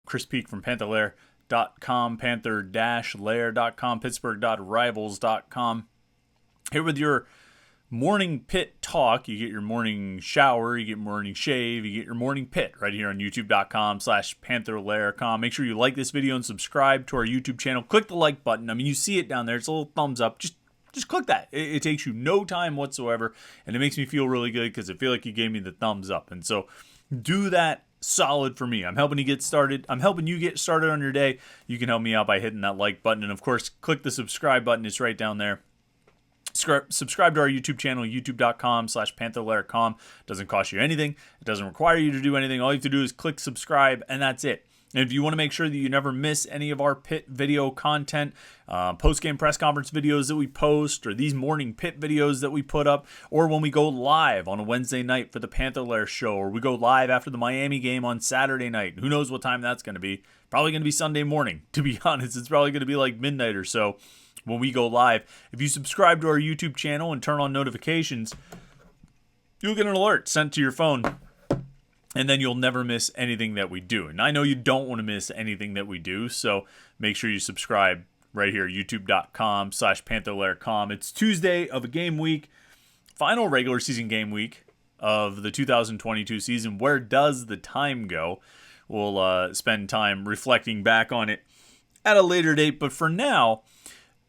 Chris Peak from Panther-Lair.com, Panther-Lair.com, Pittsburgh.rivals.com. Here with your Morning Pitt talk. You get your morning shower, you get morning shave, you get your Morning Pitt right here on YouTube.com/Panther-Lair.com. Make sure you like this video and subscribe to our YouTube channel. Click the like button. I mean, you see it down there. It's a little thumbs up. Just click that. It takes you no time whatsoever, and it makes me feel really good because I feel like you gave me the thumbs up. And so do that solid for me. I'm helping you get started. I'm helping you get started on your day. You can help me out by hitting that like button. And, of course, click the subscribe button. It's right down there. Subscribe to our YouTube channel, youtube.com/Panther-Lair.com. Doesn't cost you anything. It doesn't require you to do anything. All you have to do is click subscribe, and that's it. And if you want to make sure that you never miss any of our Pitt video content, post-game press conference videos that we post, or these Morning Pitt videos that we put up, or when we go live on a Wednesday night for the Panther-Lair show, or we go live after the Miami game on Saturday night. Who knows what time that's going to be? Probably going to be Sunday morning, to be honest. It's probably going to be like midnight or so when we go live. If you subscribe to our YouTube channel and turn on notifications, you'll get an alert sent to your phone. And then you'll never miss anything that we do. And I know you don't want to miss anything that we do, so make sure you subscribe right here, youtube.com/Panther-Lair.com. It's Tuesday of a game week, final regular season game week of the 2022 season. Where does the time go? We'll spend time reflecting back on it at a later date, but for now,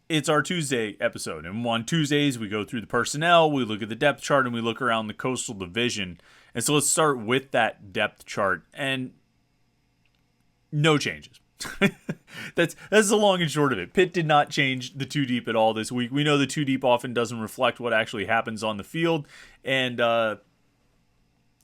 it's our Tuesday episode. And on Tuesdays, we go through the personnel, we look at the depth chart, and we look around the Coastal Division. And so let's start with that depth chart. And no changes. That's the long and short of it. Pitt did not change the two deep at all this week. We know the two deep often doesn't reflect what actually happens on the field. And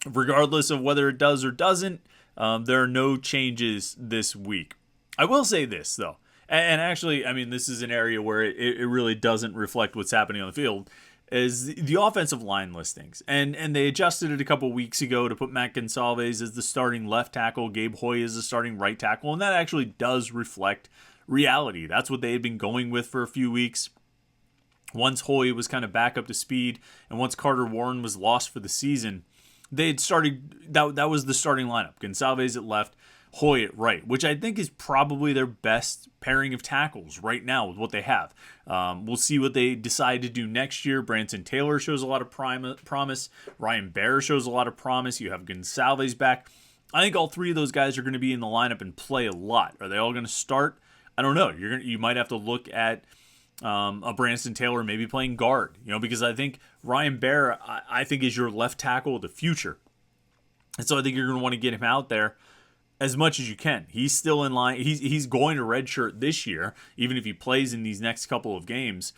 regardless of whether it does or doesn't, there are no changes this week. I will say this, though. And actually, I mean, this is an area where it really doesn't reflect what's happening on the field, is the offensive line listings. And they adjusted it a couple weeks ago to put Matt Gonsalves as the starting left tackle, Gabe Hoy as the starting right tackle, and that actually does reflect reality. That's what they had been going with for a few weeks. Once Hoy was kind of back up to speed, and once Carter Warren was lost for the season, they had started, that was the starting lineup. Gonsalves at left, Hoy at right, which I think is probably their best pairing of tackles right now with what they have. We'll see what they decide to do next year. Branson Taylor shows a lot of promise. Ryan Baer shows a lot of promise. You have Gonsalves back. I think all three of those guys are going to be in the lineup and play a lot. Are they all going to start? I don't know. You might have to look at a Branson Taylor maybe playing guard, because I think Ryan Baer, I think, is your left tackle of the future. And so I think you're going to want to get him out there as much as you can. He's still in line. He's going to redshirt this year, even if he plays in these next couple of games,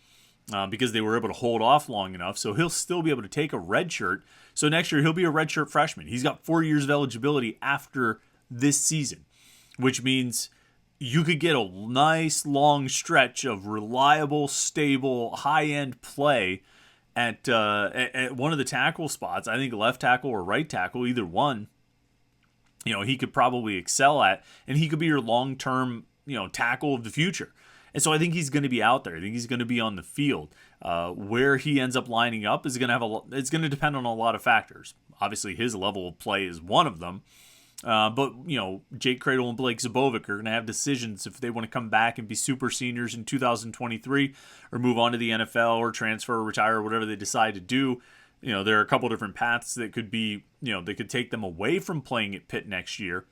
because they were able to hold off long enough. So he'll still be able to take a redshirt. So next year he'll be a redshirt freshman. He's got 4 years of eligibility after this season, which means you could get a nice long stretch of reliable, stable, high-end play at one of the tackle spots. I think left tackle or right tackle, either one. He could probably excel at, and he could be your long-term, tackle of the future. And so I think he's going to be out there. I think he's going to be on the field. Where he ends up lining up is going to it's going to depend on a lot of factors. Obviously, his level of play is one of them. But Jake Cradle and Blake Zubovic are going to have decisions if they want to come back and be super seniors in 2023 or move on to the NFL or transfer or retire or whatever they decide to do. There are a couple different paths that could be, they could take them away from playing at Pitt next year.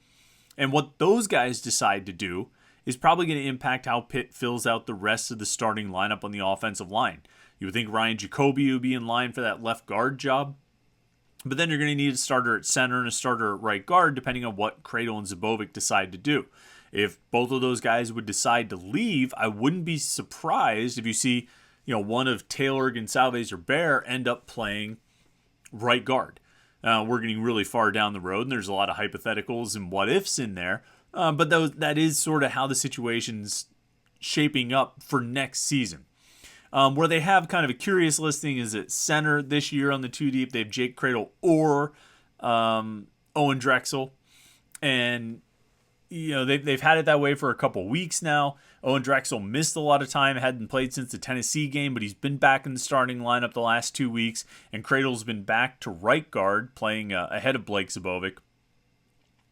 And what those guys decide to do is probably going to impact how Pitt fills out the rest of the starting lineup on the offensive line. You would think Ryan Jacoby would be in line for that left guard job. But then you're going to need a starter at center and a starter at right guard, depending on what Cradle and Zubovic decide to do. If both of those guys would decide to leave, I wouldn't be surprised if you see one of Taylor, Gonsalves, or Baer end up playing right guard. We're getting really far down the road, and there's a lot of hypotheticals and what-ifs in there. But that is sort of how the situation's shaping up for next season. Where they have kind of a curious listing is at center this year on the two deep. They have Jake Cradle or Owen Drexel. And they've had it that way for a couple weeks now. Owen Drexel missed a lot of time, hadn't played since the Tennessee game, but he's been back in the starting lineup the last 2 weeks. And Cradle's been back to right guard, playing ahead of Blake Zubovic.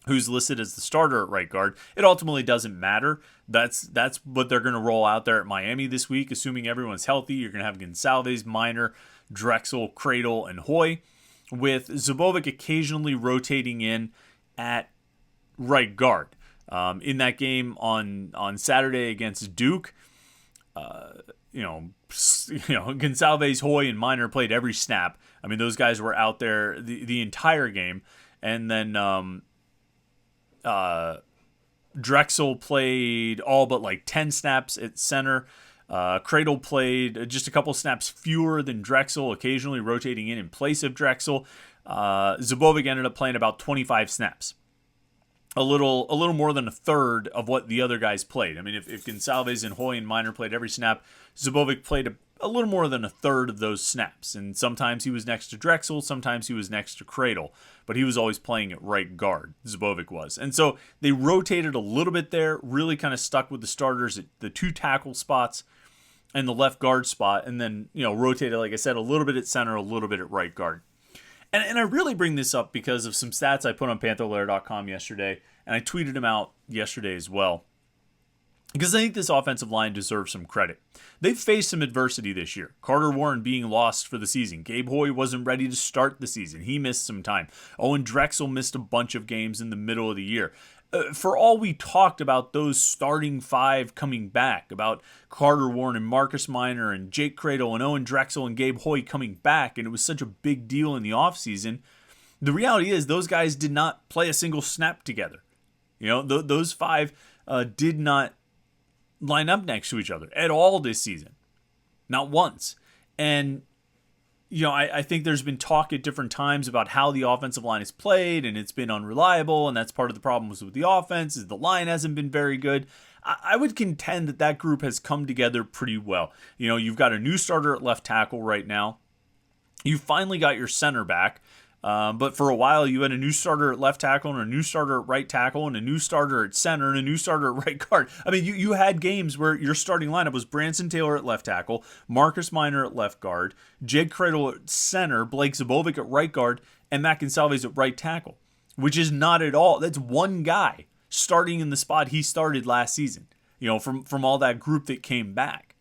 who's listed as the starter at right guard. It ultimately doesn't matter. That's what they're going to roll out there at Miami this week, assuming everyone's healthy. You're going to have Gonsalves, Minor, Drexel, Cradle, and Hoy, with Zubovic occasionally rotating in at right guard. In that game on Saturday against Duke, Gonsalves, Hoy, and Minor played every snap. I mean, those guys were out there the entire game. And then Drexel played all but like 10 snaps at center. Cradle played just a couple snaps fewer than Drexel, occasionally rotating in place of Drexel. Zubovic ended up playing about 25 snaps. A little more than a third of what the other guys played. I mean, if Gonsalves and Hoy and Minor played every snap, Zubovic played a little more than a third of those snaps. And sometimes he was next to Drexel, sometimes he was next to Cradle, but he was always playing at right guard, Zubovic was. And so they rotated a little bit there, really kind of stuck with the starters at the 2 tackle spots and the left guard spot, and then, rotated, like I said, a little bit at center, a little bit at right guard. And I really bring this up because of some stats I put on Panther-Lair.com yesterday, and I tweeted them out yesterday as well, because I think this offensive line deserves some credit. They've faced some adversity this year. Carter Warren being lost for the season. Gabe Hoy wasn't ready to start the season. He missed some time. Owen Drexel missed a bunch of games in the middle of the year. For all we talked about those starting 5 coming back, about Carter Warren and Marcus Minor and Jake Cradle and Owen Drexel and Gabe Hoy coming back, and it was such a big deal in the offseason, the reality is those guys did not play a single snap together. Those 5 did not line up next to each other at all this season. Not once. And I think there's been talk at different times about how the offensive line is played, and it's been unreliable, and that's part of the problems with the offense, is the line hasn't been very good. I would contend that group has come together pretty well. You've got a new starter at left tackle right now. You finally got your center back. But for a while, you had a new starter at left tackle and a new starter at right tackle and a new starter at center and a new starter at right guard. I mean, you had games where your starting lineup was Branson Taylor at left tackle, Marcus Minor at left guard, Jake Cradle at center, Blake Zubovic at right guard, and Matt Gonsalves at right tackle, which is not at all. That's one guy starting in the spot he started last season, from all that group that came back.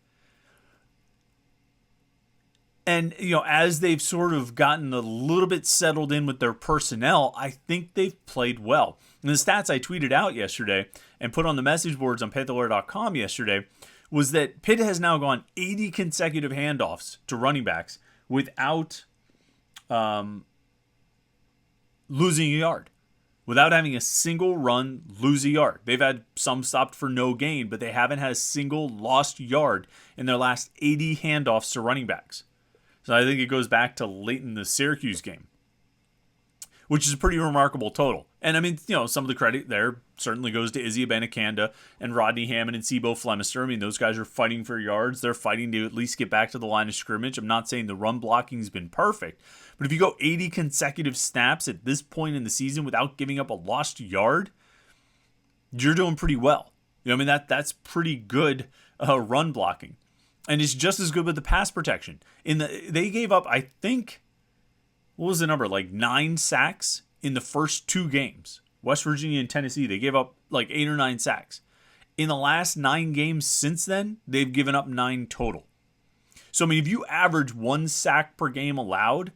And, as they've sort of gotten a little bit settled in with their personnel, I think they've played well. And the stats I tweeted out yesterday and put on the message boards on Panther-Lair.com yesterday was that Pitt has now gone 80 consecutive handoffs to running backs without losing a yard, without having a single run lose a yard. They've had some stopped for no gain, but they haven't had a single lost yard in their last 80 handoffs to running backs. So I think it goes back to late in the Syracuse game, which is a pretty remarkable total. And I mean, some of the credit there certainly goes to Izzy Abanikanda and Rodney Hammond and Sebo Flemister. I mean, those guys are fighting for yards. They're fighting to at least get back to the line of scrimmage. I'm not saying the run blocking's been perfect, but if you go 80 consecutive snaps at this point in the season without giving up a lost yard, you're doing pretty well. That's pretty good run blocking. And it's just as good with the pass protection. They gave up, I think, what was the number? Like 9 sacks in the first 2 games. West Virginia and Tennessee, they gave up like 8 or 9 sacks. In the last 9 games since then, they've given up 9 total. So, I mean, if you average 1 sack per game allowed,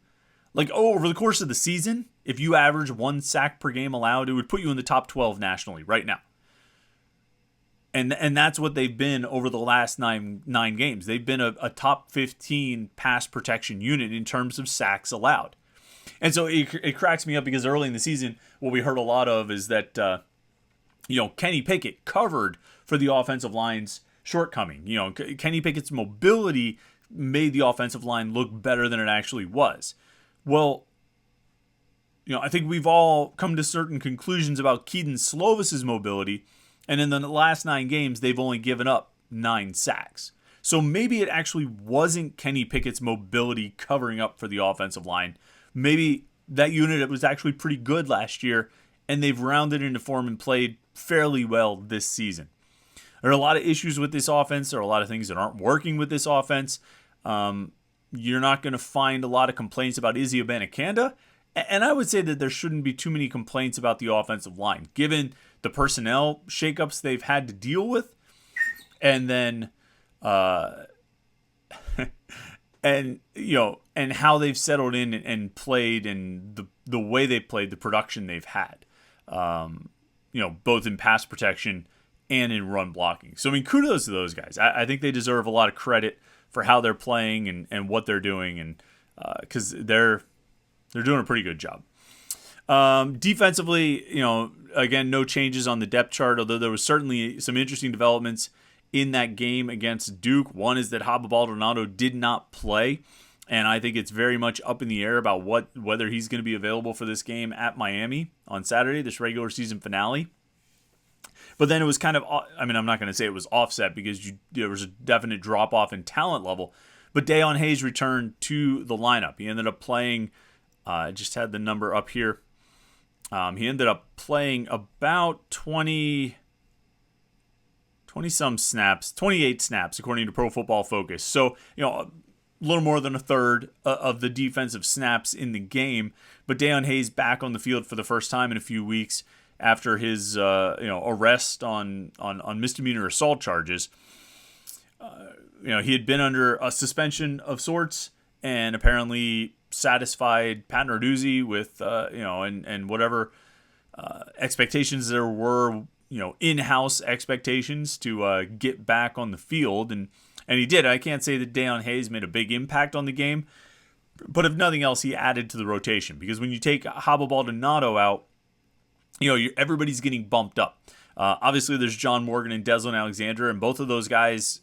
over the course of the season, if you average 1 sack per game allowed, it would put you in the top 12 nationally right now. And that's what they've been over the last nine games. They've been a top 15 pass protection unit in terms of sacks allowed. And so it cracks me up because early in the season, what we heard a lot of is that, Kenny Pickett covered for the offensive line's shortcoming. Kenny Pickett's mobility made the offensive line look better than it actually was. Well, I think we've all come to certain conclusions about Keaton Slovis's mobility. And in the last 9 games, they've only given up 9 sacks. So maybe it actually wasn't Kenny Pickett's mobility covering up for the offensive line. Maybe that unit was actually pretty good last year, and they've rounded into form and played fairly well this season. There are a lot of issues with this offense. There are a lot of things that aren't working with this offense. You're not going to find a lot of complaints about Izzy Abanikanda. And I would say that there shouldn't be too many complaints about the offensive line, given the personnel shakeups they've had to deal with, and then, and and how they've settled in and played, and the way they played, the production they've had, both in pass protection and in run blocking. So I mean, kudos to those guys. I think they deserve a lot of credit for how they're playing and what they're doing, and because they're doing a pretty good job. Defensively, again, no changes on the depth chart, although there was certainly some interesting developments in that game against Duke. One is that Haba Baldonado did not play, and I think it's very much up in the air about whether he's going to be available for this game at Miami on Saturday, this regular season finale. But then it was kind of, I'm not going to say it was offset because there was a definite drop-off in talent level, but Dayon Hayes returned to the lineup. He ended up playing, I just had the number up here. He ended up playing about 20-some snaps, 28 snaps, according to Pro Football Focus. So, a little more than a third of the defensive snaps in the game. But Dayon Hayes back on the field for the first time in a few weeks after his arrest on misdemeanor assault charges. He had been under a suspension of sorts, and apparently satisfied Pat Narduzzi with and whatever expectations there were, in-house expectations to get back on the field, and he did. I can't say that Dayon Hayes made a big impact on the game, but if nothing else, he added to the rotation, because when you take Haba Baldonado out, everybody's getting bumped up. Obviously, there's John Morgan and Deslin Alexander, and both of those guys,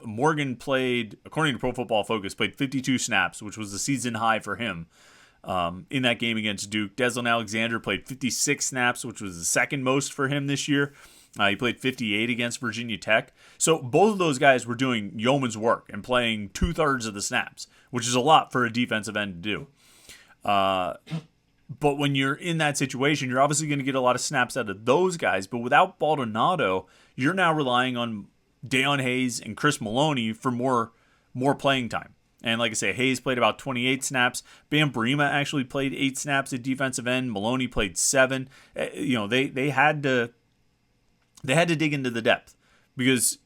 Morgan played, according to Pro Football Focus, played 52 snaps, which was the season high for him in that game against Duke. Deslin Alexander played 56 snaps, which was the second most for him this year. He played 58 against Virginia Tech. So both of those guys were doing yeoman's work and playing 2/3 of the snaps, which is a lot for a defensive end to do. But when you're in that situation, you're obviously going to get a lot of snaps out of those guys. But without Baldonado, you're now relying on Dayon Hayes and Chris Maloney for more playing time. And like I say, Hayes played about 28 snaps. Bam Burima actually played 8 snaps at defensive end. Maloney played 7. They had to dig into the depth, because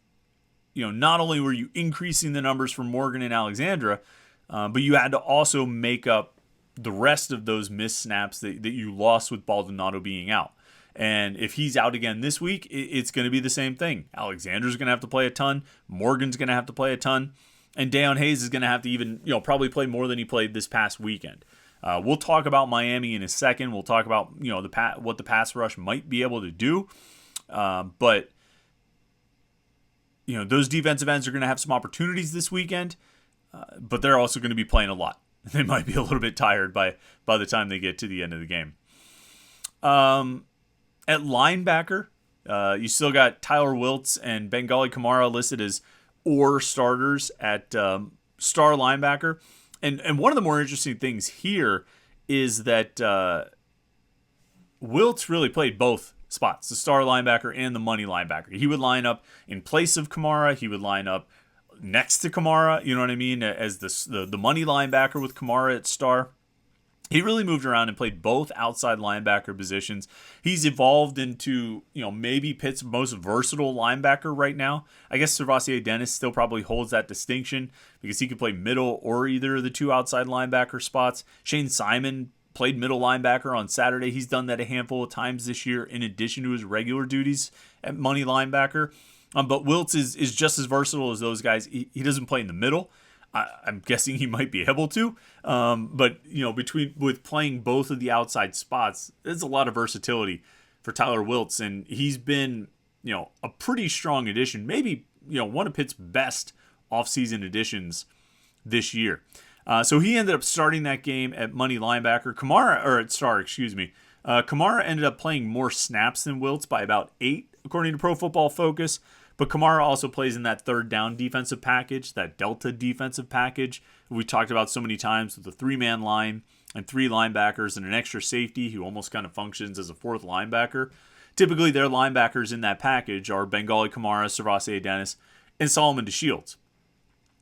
not only were you increasing the numbers for Morgan and Alexandra, but you had to also make up the rest of those missed snaps that you lost with Baldonado being out. And if he's out again this week, it's going to be the same thing. Alexander's going to have to play a ton. Morgan's going to have to play a ton. And Dayon Hayes is going to have to even, probably play more than he played this past weekend. We'll talk about Miami in a second. We'll talk about, what the pass rush might be able to do. But those defensive ends are going to have some opportunities this weekend, but they're also going to be playing a lot. They might be a little bit tired by the time they get to the end of the game. At linebacker, you still got Tyler Wiltz and Bengali Kamara listed as starters at star linebacker. And one of the more interesting things here is that Wiltz really played both spots, the star linebacker and the money linebacker. He would line up in place of Kamara. He would line up next to Kamara, you know what I mean, as the money linebacker with Kamara at star. He really moved around and played both outside linebacker positions. He's evolved into, maybe Pitt's most versatile linebacker right now. I guess Servassier Dennis still probably holds that distinction because he could play middle or either of the two outside linebacker spots. Shane Simon played middle linebacker on Saturday. He's done that a handful of times this year in addition to his regular duties at money linebacker. But Wiltz is just as versatile as those guys. He doesn't play in the middle. I'm guessing he might be able to. But with playing both of the outside spots, there's a lot of versatility for Tyler Wiltz, and he's been a pretty strong addition. Maybe one of Pitt's best offseason additions this year. So he ended up starting that game at money linebacker. Kamara ended up playing more snaps than Wiltz by about 8, according to Pro Football Focus. But Kamara also plays in that third down defensive package, that Delta defensive package we talked about so many times, with the 3-man line and 3 linebackers and an extra safety who almost kind of functions as a 4th linebacker. Typically, their linebackers in that package are Bengali Kamara, Servassier Dennis, and Solomon DeShields.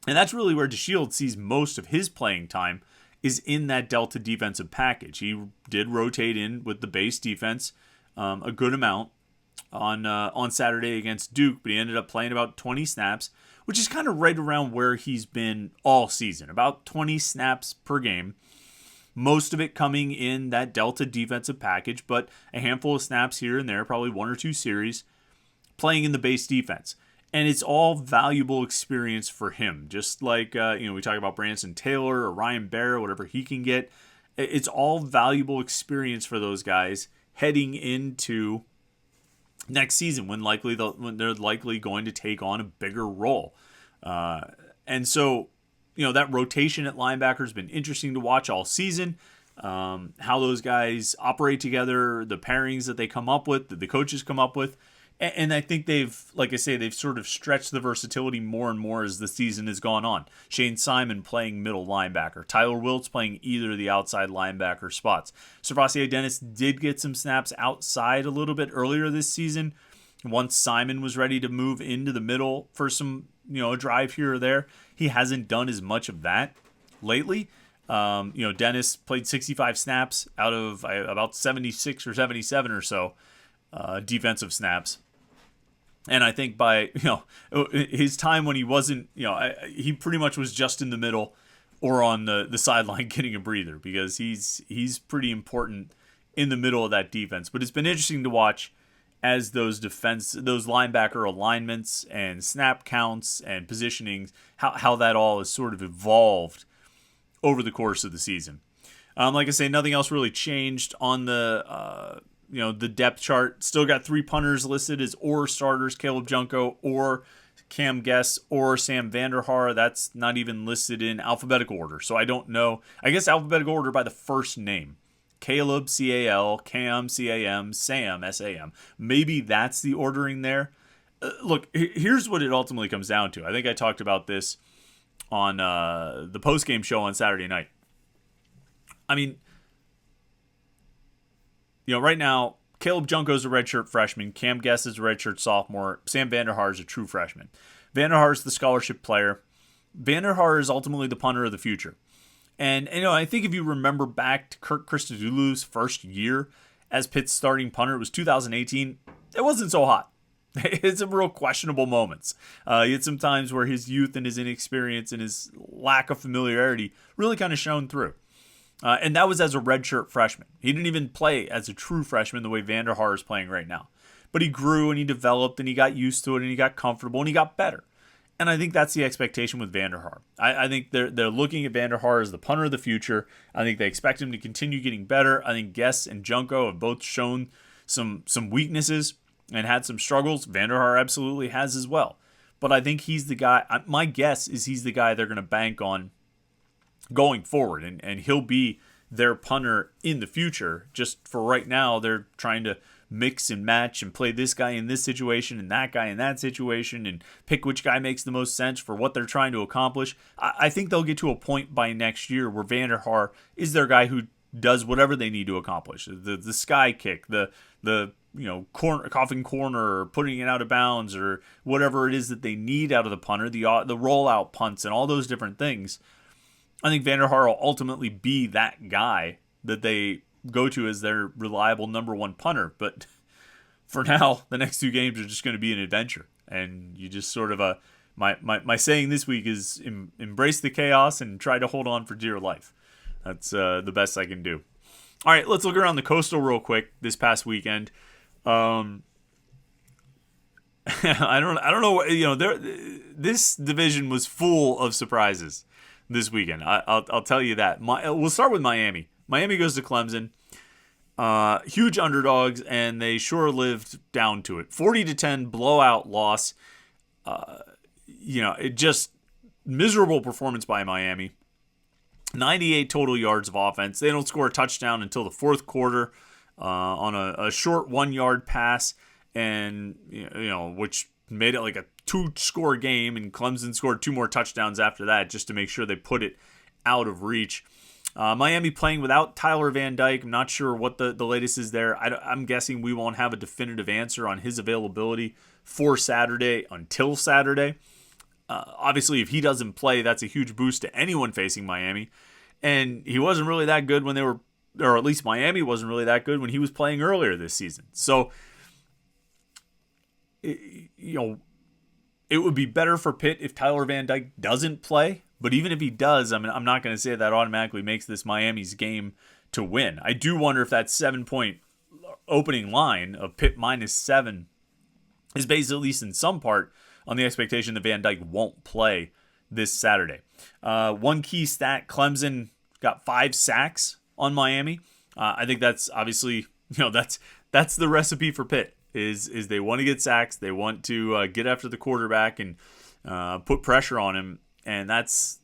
And that's really where DeShields sees most of his playing time, is in that Delta defensive package. He did rotate in with the base defense a good amount on Saturday against Duke, but he ended up playing about 20 snaps, which is kind of right around where he's been all season, about 20 snaps per game. Most of it coming in that Delta defensive package, but a handful of snaps here and there, probably one or two series, playing in the base defense. And it's all valuable experience for him. Just like, we talk about Branson Taylor or Ryan Barrett, whatever he can get. It's all valuable experience for those guys heading into next season when they're likely going to take on a bigger role. And so, that rotation at linebacker has been interesting to watch all season. How those guys operate together, the pairings that they come up with, that the coaches come up with. And I think they've sort of stretched the versatility more and more as the season has gone on. Shane Simon playing middle linebacker. Tyler Wiltz playing either of the outside linebacker spots. Servassier Dennis did get some snaps outside a little bit earlier this season. Once Simon was ready to move into the middle for some, a drive here or there. He hasn't done as much of that lately. Dennis played 65 snaps out of about 76 or 77 or so defensive snaps. And I think by, his time when he wasn't, he pretty much was just in the middle or on the sideline getting a breather, because he's pretty important in the middle of that defense. But it's been interesting to watch as those linebacker alignments and snap counts and positionings, how that all has sort of evolved over the course of the season. Like I say, nothing else really changed on the depth chart. Still got 3 punters listed as or starters: Caleb Junko or Cam Guess or Sam Vanderhaar. That's not even listed in alphabetical order, so I don't know. I guess alphabetical order by the first name. Caleb, C-A-L, Cam, C-A-M, Sam, S-A-M. Maybe that's the ordering there. Look, here's what it ultimately comes down to. I think I talked about this on the postgame show on Saturday night. I mean, right now, Caleb Junko's a redshirt freshman. Cam Guess is a redshirt sophomore. Sam Vanderhaar is a true freshman. Vanderhaar is the scholarship player. Vanderhaar is ultimately the punter of the future. And I think if you remember back to Kirk Christodoulou's first year as Pitt's starting punter, it was 2018. It wasn't so hot. It's some real questionable moments. He had some times where his youth and his inexperience and his lack of familiarity really kind of shone through. And that was as a redshirt freshman. He didn't even play as a true freshman the way Vanderhaar is playing right now. But he grew and he developed and he got used to it and he got comfortable and he got better. And I think that's the expectation with Vanderhaar. I think they're looking at Vanderhaar as the punter of the future. I think they expect him to continue getting better. I think Guess and Junko have both shown some weaknesses and had some struggles. Vanderhaar absolutely has as well. But I think he's the guy. My guess is he's the guy they're going to bank on going forward. And he'll be their punter in the future. Just for right now, they're trying to mix and match and play this guy in this situation and that guy in that situation and pick which guy makes the most sense for what they're trying to accomplish. I think they'll get to a point by next year where Vanderhaar is their guy who does whatever they need to accomplish. The sky kick, the coffin corner, or putting it out of bounds, or whatever it is that they need out of the punter, the rollout punts and all those different things. I think Vanderhaar will ultimately be that guy that they go to as their reliable number one punter. But for now, the next 2 games are just going to be an adventure. And you just sort of, my saying this week is embrace the chaos and try to hold on for dear life. That's the best I can do. All right, let's look around the Coastal real quick this past weekend. I don't know. This division was full of surprises this weekend. I'll tell you that. We'll start with Miami. Miami goes to Clemson. Huge underdogs, and they sure lived down to it. 40-10 blowout loss. It just miserable performance by Miami. 98 total yards of offense. They don't score a touchdown until the fourth quarter on a short 1-yard pass, and which made it like a 2-score game. And Clemson scored 2 more touchdowns after that just to make sure they put it out of reach. Miami playing without Tyler Van Dyke. I'm not sure what the latest is there. I'm guessing we won't have a definitive answer on his availability for Saturday until Saturday. Obviously, if he doesn't play, that's a huge boost to anyone facing Miami. And he wasn't really that good when they were, or at least Miami wasn't really that good when he was playing earlier this season. So, you know, it would be better for Pitt if Tyler Van Dyke doesn't play. But even if he does, I mean, I'm not going to say that automatically makes this Miami's game to win. I do wonder if that 7-point opening line of Pitt -7 is based, at least in some part, on the expectation that Van Dyke won't play this Saturday. One key stat, Clemson got 5 sacks on Miami. I think that's obviously, that's the recipe for Pitt, is they want to get sacks. They want to get after the quarterback and put pressure on him. And that's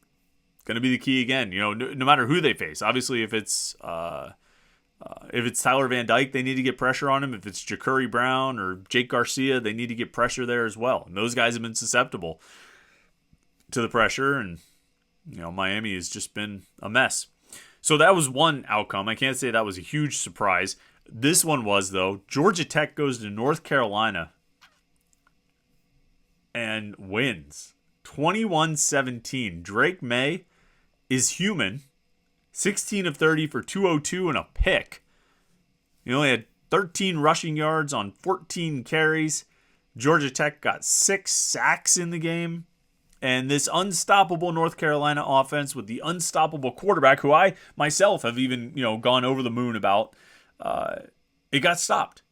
going to be the key again, no matter who they face. Obviously, if it's Tyler Van Dyke, they need to get pressure on him. If it's Ja'Cory Brown or Jake Garcia, they need to get pressure there as well. And those guys have been susceptible to the pressure. And, Miami has just been a mess. So that was one outcome. I can't say that was a huge surprise. This one was, though. Georgia Tech goes to North Carolina and wins 21-17. Drake May is human. 16 of 30 for 202 and a pick. He only had 13 rushing yards on 14 carries. Georgia Tech got 6 sacks in the game. And this unstoppable North Carolina offense with the unstoppable quarterback, who I myself have even, gone over the moon about, it got stopped.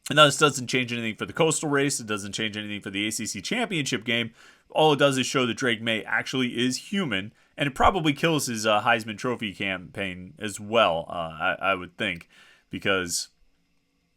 And now this doesn't change anything for the Coastal race. It doesn't change anything for the ACC championship game. All it does is show that Drake May actually is human, and it probably kills his Heisman Trophy campaign as well, I would think, because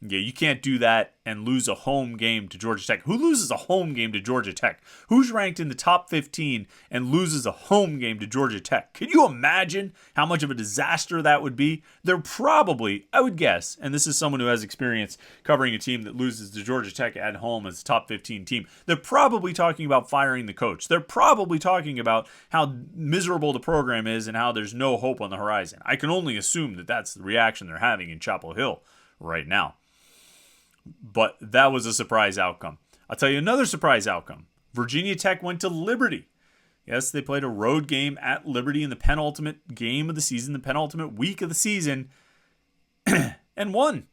you can't do that and lose a home game to Georgia Tech. Who loses a home game to Georgia Tech? Who's ranked in the top 15 and loses a home game to Georgia Tech? Can you imagine how much of a disaster that would be? They're probably, I would guess, and this is someone who has experience covering a team that loses to Georgia Tech at home as a top 15 team. They're probably talking about firing the coach. They're probably talking about how miserable the program is and how there's no hope on the horizon. I can only assume that that's the reaction they're having in Chapel Hill right now. But that was a surprise outcome. I'll tell you another surprise outcome. Virginia Tech went to Liberty. Yes, they played a road game at Liberty in the penultimate game of the season, the penultimate week of the season, and won.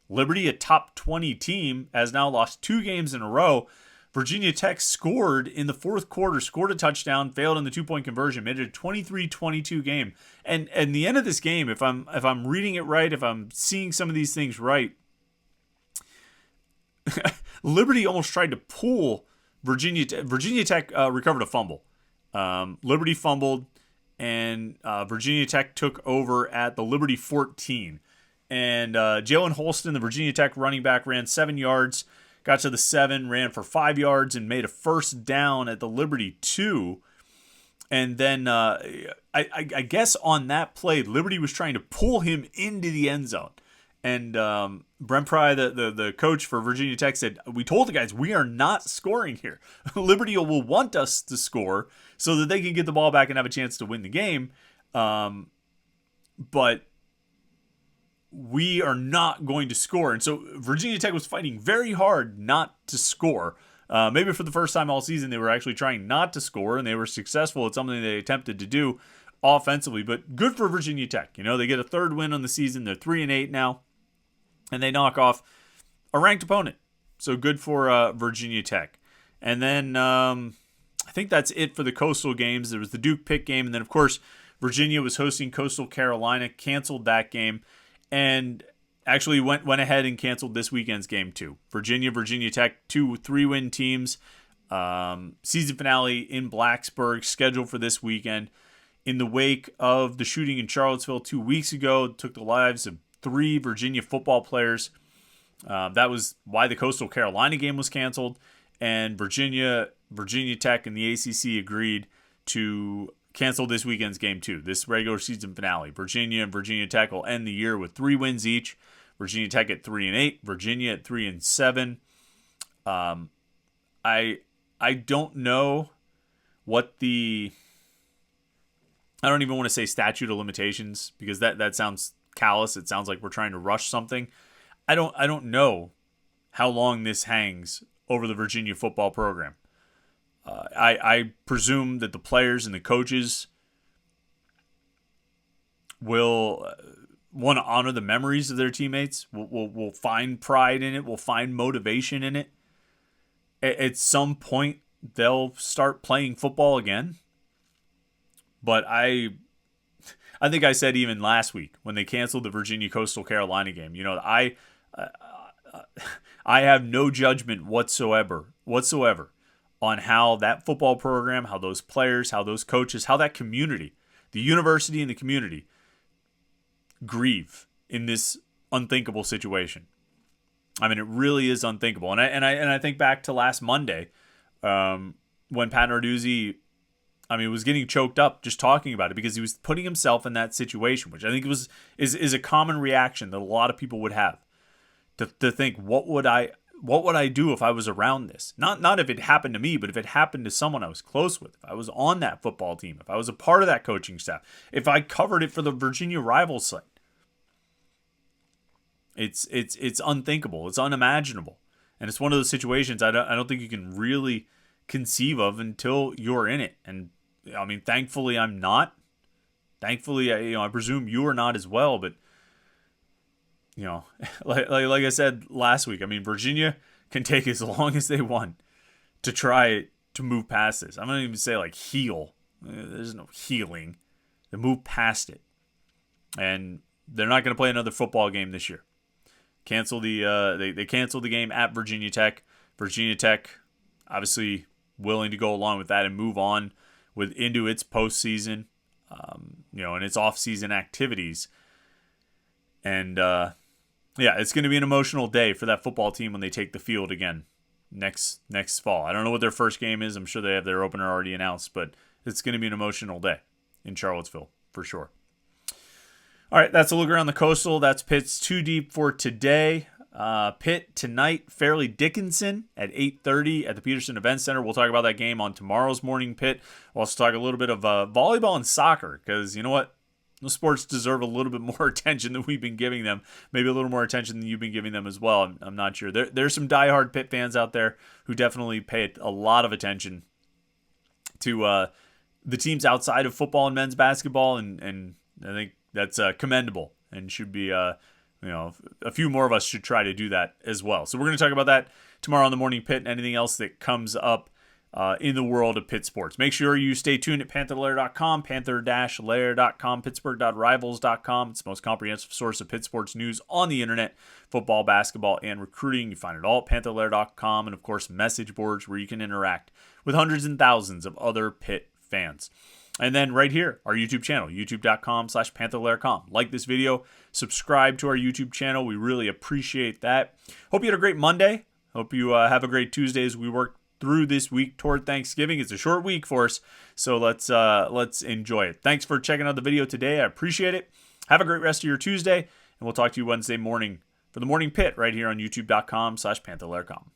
Liberty, a top 20 team, has now lost 2 games in a row. Virginia Tech scored in the fourth quarter, scored a touchdown, failed in the 2-point conversion, made it a 23-22 game. And the end of this game, if I'm reading it right, if I'm seeing some of these things right, Liberty almost tried to pull Virginia Tech. Virginia Tech recovered a fumble. Liberty fumbled, and Virginia Tech took over at the Liberty 14. And Jalen Holston, the Virginia Tech running back, ran 7 yards, got to the 7, ran for 5 yards, and made a first down at the Liberty 2. And then I guess on that play, Liberty was trying to pull him into the end zone. And Brent Pry, the coach for Virginia Tech, said, we told the guys we are not scoring here. Liberty will want us to score so that they can get the ball back and have a chance to win the game. But we are not going to score. And so Virginia Tech was fighting very hard not to score. Maybe for the first time all season, they were actually trying not to score, and they were successful at something they attempted to do offensively. But good for Virginia Tech. They get a 3rd win on the season. They're 3-8 now. And they knock off a ranked opponent. So good for Virginia Tech. And then I think that's it for the Coastal games. There was the Duke-Pitt game. And then, of course, Virginia was hosting Coastal Carolina, canceled that game, and actually went ahead and canceled this weekend's game too. Virginia Tech, 2 3-win teams. Season finale in Blacksburg, scheduled for this weekend. In the wake of the shooting in Charlottesville 2 weeks ago, took the lives of 3 Virginia football players. That was why the Coastal Carolina game was canceled. And Virginia Tech and the ACC agreed to cancel this weekend's game too, this regular season finale. Virginia and Virginia Tech will end the year with 3 wins each. Virginia Tech at 3-8, Virginia at 3-7. I don't know what I don't even want to say statute of limitations, because that sounds callous. It sounds like we're trying to rush something. I don't know how long this hangs over the Virginia football program. I presume that the players and the coaches will want to honor the memories of their teammates, will find pride in it, will find motivation in it. At some point, they'll start playing football again. But I think I said even last week when they canceled the Virginia Coastal Carolina game, I have no judgment whatsoever on how that football program, how those players, how those coaches, how that community, the university and the community grieve in this unthinkable situation. I mean, it really is unthinkable. And I think back to last Monday when Pat Narduzzi, was getting choked up just talking about it because he was putting himself in that situation, which I think is a common reaction that a lot of people would have to think, what would I do if I was around this? Not if it happened to me, but if it happened to someone I was close with, if I was on that football team, if I was a part of that coaching staff, if I covered it for the Virginia rival site. It's unthinkable. It's unimaginable. And it's one of those situations I don't think you can really conceive of until you're in it. And thankfully I'm not. Thankfully, I presume you are not as well, but like I said last week, Virginia can take as long as they want to try to move past this. I'm not even say like heal. There's no healing. They move past it. And they're not going to play another football game this year. They canceled the game at Virginia Tech. Virginia Tech obviously willing to go along with that and move on into its postseason, and its off-season activities. And it's going to be an emotional day for that football team when they take the field again next fall. I don't know what their first game is. I'm sure they have their opener already announced, but it's going to be an emotional day in Charlottesville for sure. All right, that's a look around the Coastal. That's Pitt's Too Deep for today. Pitt tonight, Fairleigh Dickinson at 8:30 at the Peterson Event Center. We'll talk about that game on tomorrow's Morning Pitt. We'll also talk a little bit of volleyball and soccer because you know what? Those sports deserve a little bit more attention than we've been giving them. Maybe a little more attention than you've been giving them as well. I'm not sure. There's some diehard Pitt fans out there who definitely pay a lot of attention to the teams outside of football and men's basketball, and I think that's commendable and should be, a few more of us should try to do that as well. So we're going to talk about that tomorrow on the Morning Pitt and anything else that comes up in the world of Pitt sports. Make sure you stay tuned at Panther-Lair.com, Panther-Lair.com, Pittsburgh.rivals.com. It's the most comprehensive source of Pitt sports news on the internet, football, basketball, and recruiting. You find it all at Panther-Lair.com, and of course message boards where you can interact with hundreds and thousands of other Pitt fans. And then right here, our YouTube channel, youtube.com/Panther-Lair.com. Like this video, subscribe to our YouTube channel. We really appreciate that. Hope you had a great Monday. Hope you have a great Tuesday as we work through this week toward Thanksgiving. It's a short week for us, so let's enjoy it. Thanks for checking out the video today. I appreciate it. Have a great rest of your Tuesday, and we'll talk to you Wednesday morning for the Morning Pitt right here on youtube.com/Panther-Lair.com.